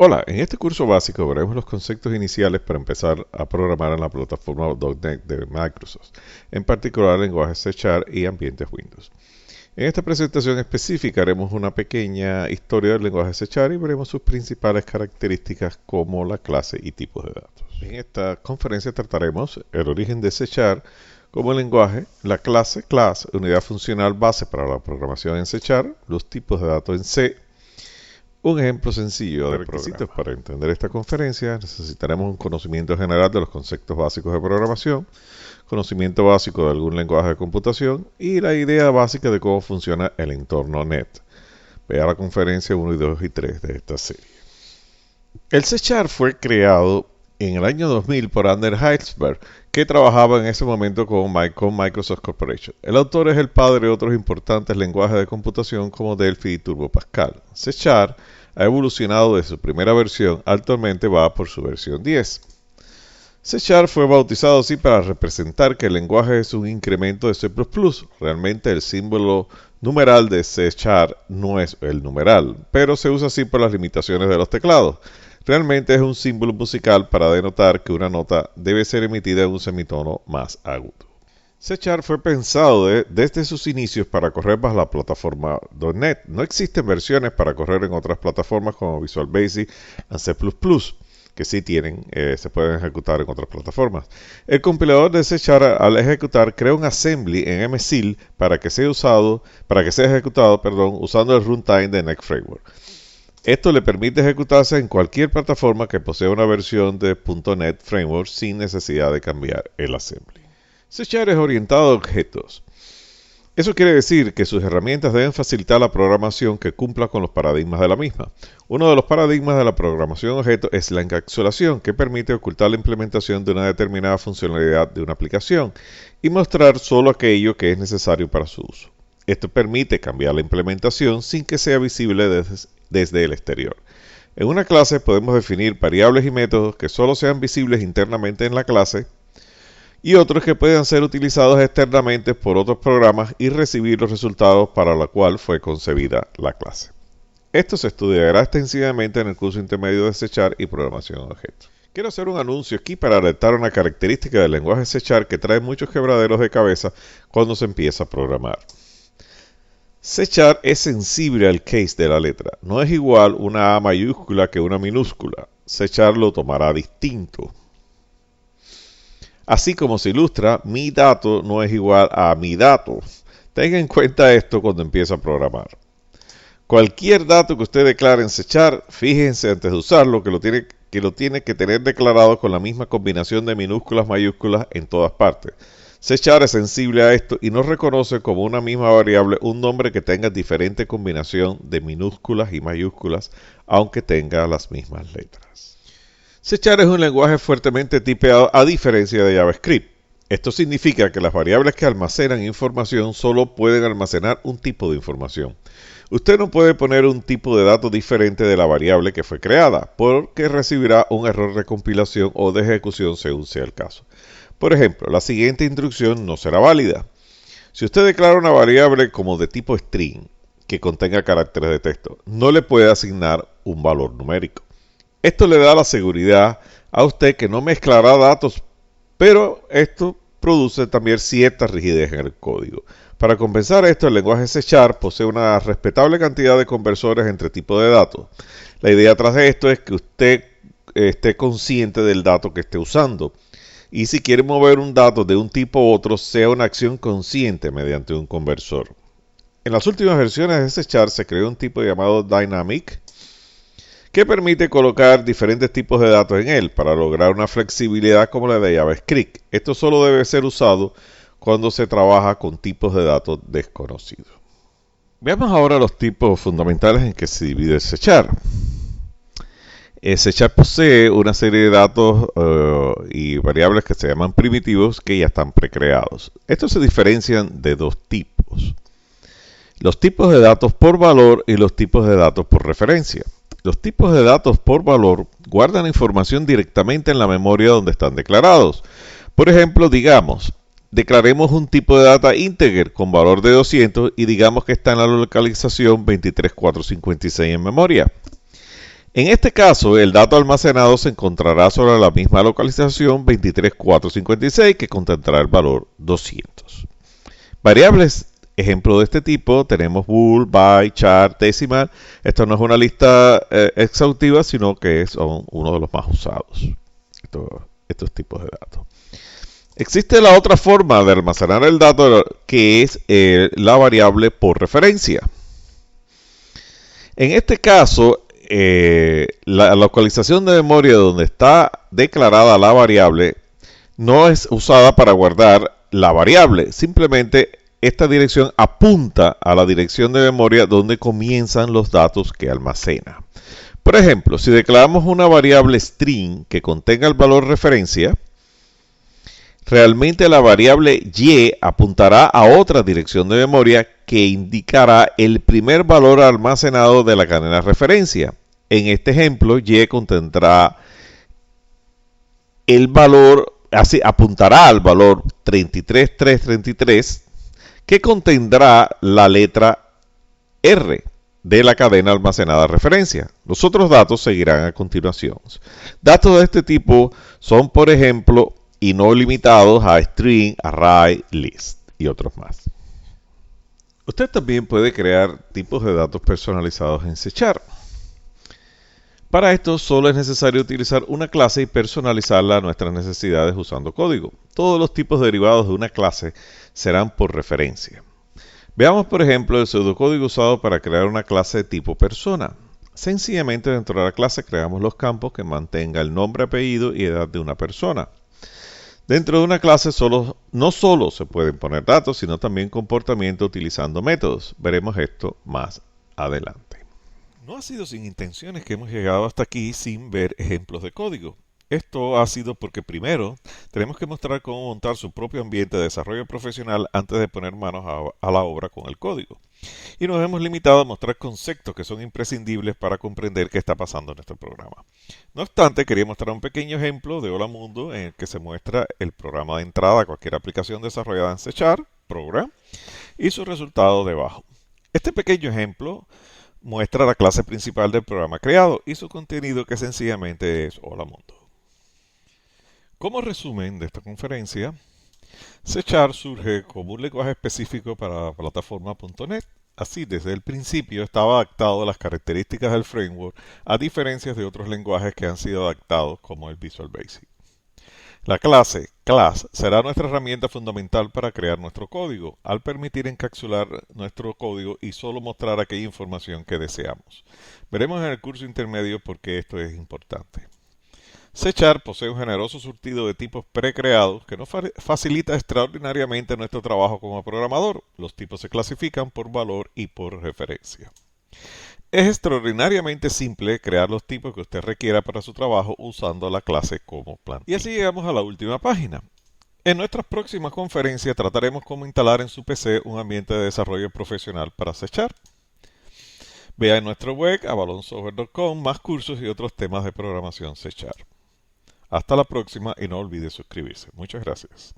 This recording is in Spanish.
Hola, en este curso básico veremos los conceptos iniciales para empezar a programar en la plataforma .NET de Microsoft, en particular lenguajes C# y ambientes Windows. En esta presentación específica haremos una pequeña historia del lenguaje C# y veremos sus principales características como la clase y tipos de datos. En esta conferencia trataremos el origen de C# como lenguaje, la clase, unidad funcional base para la programación en C#, los tipos de datos en C. Un ejemplo sencillo de requisitos para entender esta conferencia: necesitaremos un conocimiento general de los conceptos básicos de programación, conocimiento básico de algún lenguaje de computación y la idea básica de cómo funciona el entorno NET. Vea la conferencia 1, 2 y 3 de esta serie. El C# fue creado en el año 2000 por Anders Hejlsberg, que trabajaba en ese momento con Microsoft Corporation. El autor es el padre de otros importantes lenguajes de computación como Delphi y Turbo Pascal. C# ha evolucionado desde su primera versión, actualmente va por su versión 10. C# fue bautizado así para representar que el lenguaje es un incremento de C++. Realmente el símbolo numeral de C# no es el numeral, pero se usa así por las limitaciones de los teclados. Realmente es un símbolo musical para denotar que una nota debe ser emitida en un semitono más agudo. C# fue pensado desde sus inicios para correr bajo la plataforma .NET. No existen versiones para correr en otras plataformas como Visual Basic y C++, que sí se pueden ejecutar en otras plataformas. El compilador de C# al ejecutar crea un assembly en MCL para que sea ejecutado usando el runtime de NET Framework. Esto le permite ejecutarse en cualquier plataforma que posea una versión de .NET Framework sin necesidad de cambiar el assembly. C# es orientado a objetos. Eso quiere decir que sus herramientas deben facilitar la programación que cumpla con los paradigmas de la misma. Uno de los paradigmas de la programación objeto es la encapsulación, que permite ocultar la implementación de una determinada funcionalidad de una aplicación y mostrar solo aquello que es necesario para su uso. Esto permite cambiar la implementación sin que sea visible desde el exterior. En una clase podemos definir variables y métodos que solo sean visibles internamente en la clase y otros que puedan ser utilizados externamente por otros programas y recibir los resultados para los cuales fue concebida la clase. Esto se estudiará extensivamente en el curso intermedio de C# y programación en objetos. Quiero hacer un anuncio aquí para alertar una característica del lenguaje C# que trae muchos quebraderos de cabeza cuando se empieza a programar. C# es sensible al case de la letra. No es igual una A mayúscula que una minúscula. C# lo tomará distinto. Así como se ilustra, mi dato no es igual a mi dato. Tenga en cuenta esto cuando empiece a programar. Cualquier dato que usted declare en C#, fíjense antes de usarlo que lo tiene que tener declarado con la misma combinación de minúsculas mayúsculas en todas partes. C# es sensible a esto y no reconoce como una misma variable un nombre que tenga diferente combinación de minúsculas y mayúsculas, aunque tenga las mismas letras. C# es un lenguaje fuertemente tipeado a diferencia de JavaScript. Esto significa que las variables que almacenan información solo pueden almacenar un tipo de información. Usted no puede poner un tipo de dato diferente de la variable que fue creada, porque recibirá un error de compilación o de ejecución según sea el caso. Por ejemplo, la siguiente instrucción no será válida. Si usted declara una variable como de tipo string, que contenga caracteres de texto, no le puede asignar un valor numérico. Esto le da la seguridad a usted que no mezclará datos, pero esto produce también cierta rigidez en el código. Para compensar esto, el lenguaje C# posee una respetable cantidad de conversores entre tipos de datos. La idea tras de esto es que usted esté consciente del dato que esté usando. Y si quiere mover un dato de un tipo a otro, sea una acción consciente mediante un conversor. En las últimas versiones de C# se creó un tipo llamado Dynamic, que permite colocar diferentes tipos de datos en él para lograr una flexibilidad como la de JavaScript. Esto solo debe ser usado cuando se trabaja con tipos de datos desconocidos. Veamos ahora los tipos fundamentales en que se divide C#. C# posee una serie de datos y variables que se llaman primitivos que ya están precreados. Estos se diferencian de dos tipos: los tipos de datos por valor y los tipos de datos por referencia. Los tipos de datos por valor guardan información directamente en la memoria donde están declarados. Por ejemplo, declaremos un tipo de data integer con valor de 200 y digamos que está en la localización 23456 en memoria. En este caso, el dato almacenado se encontrará sobre la misma localización 23456 que contendrá el valor 200. Variables ejemplo de este tipo tenemos bool, byte, char, decimal. Esto no es una lista exhaustiva, sino que son uno de los más usados, estos tipos de datos. Existe la otra forma de almacenar el dato, que es la variable por referencia. En este caso, la localización de memoria donde está declarada la variable no es usada para guardar la variable. Simplemente esta dirección apunta a la dirección de memoria donde comienzan los datos que almacena. Por ejemplo, si declaramos una variable string que contenga el valor referencia, realmente la variable y apuntará a otra dirección de memoria que indicará el primer valor almacenado de la cadena referencia. En este ejemplo, y contendrá el valor, así apuntará al valor 33333, que contendrá la letra R de la cadena almacenada referencia. Los otros datos seguirán a continuación. Datos de este tipo son, por ejemplo, y no limitados a string, array, list y otros más. Usted también puede crear tipos de datos personalizados en C#. Para esto solo es necesario utilizar una clase y personalizarla a nuestras necesidades usando código. Todos los tipos derivados de una clase serán por referencia. Veamos por ejemplo el pseudocódigo usado para crear una clase de tipo persona. Sencillamente dentro de la clase creamos los campos que mantenga el nombre, apellido y edad de una persona. Dentro de una clase no solo se pueden poner datos, sino también comportamiento utilizando métodos. Veremos esto más adelante. No ha sido sin intenciones que hemos llegado hasta aquí sin ver ejemplos de código. Esto ha sido porque primero tenemos que mostrar cómo montar su propio ambiente de desarrollo profesional antes de poner manos a la obra con el código. Y nos hemos limitado a mostrar conceptos que son imprescindibles para comprender qué está pasando en nuestro programa. No obstante, quería mostrar un pequeño ejemplo de Hola Mundo en el que se muestra el programa de entrada a cualquier aplicación desarrollada en C#, Program, y su resultado debajo. Este pequeño ejemplo muestra la clase principal del programa creado y su contenido, que sencillamente es Hola Mundo. Como resumen de esta conferencia, C# surge como un lenguaje específico para la plataforma.NET. Así, desde el principio estaba adaptado a las características del framework, a diferencia de otros lenguajes que han sido adaptados como el Visual Basic. La clase class será nuestra herramienta fundamental para crear nuestro código, al permitir encapsular nuestro código y solo mostrar aquella información que deseamos. Veremos en el curso intermedio por qué esto es importante. C# posee un generoso surtido de tipos precreados que nos facilita extraordinariamente nuestro trabajo como programador. Los tipos se clasifican por valor y por referencia. Es extraordinariamente simple crear los tipos que usted requiera para su trabajo usando la clase como plantilla. Y así llegamos a la última página. En nuestras próximas conferencias trataremos cómo instalar en su PC un ambiente de desarrollo profesional para C#. Vea en nuestro web avalonsoftware.com más cursos y otros temas de programación C#. Hasta la próxima y no olvide suscribirse. Muchas gracias.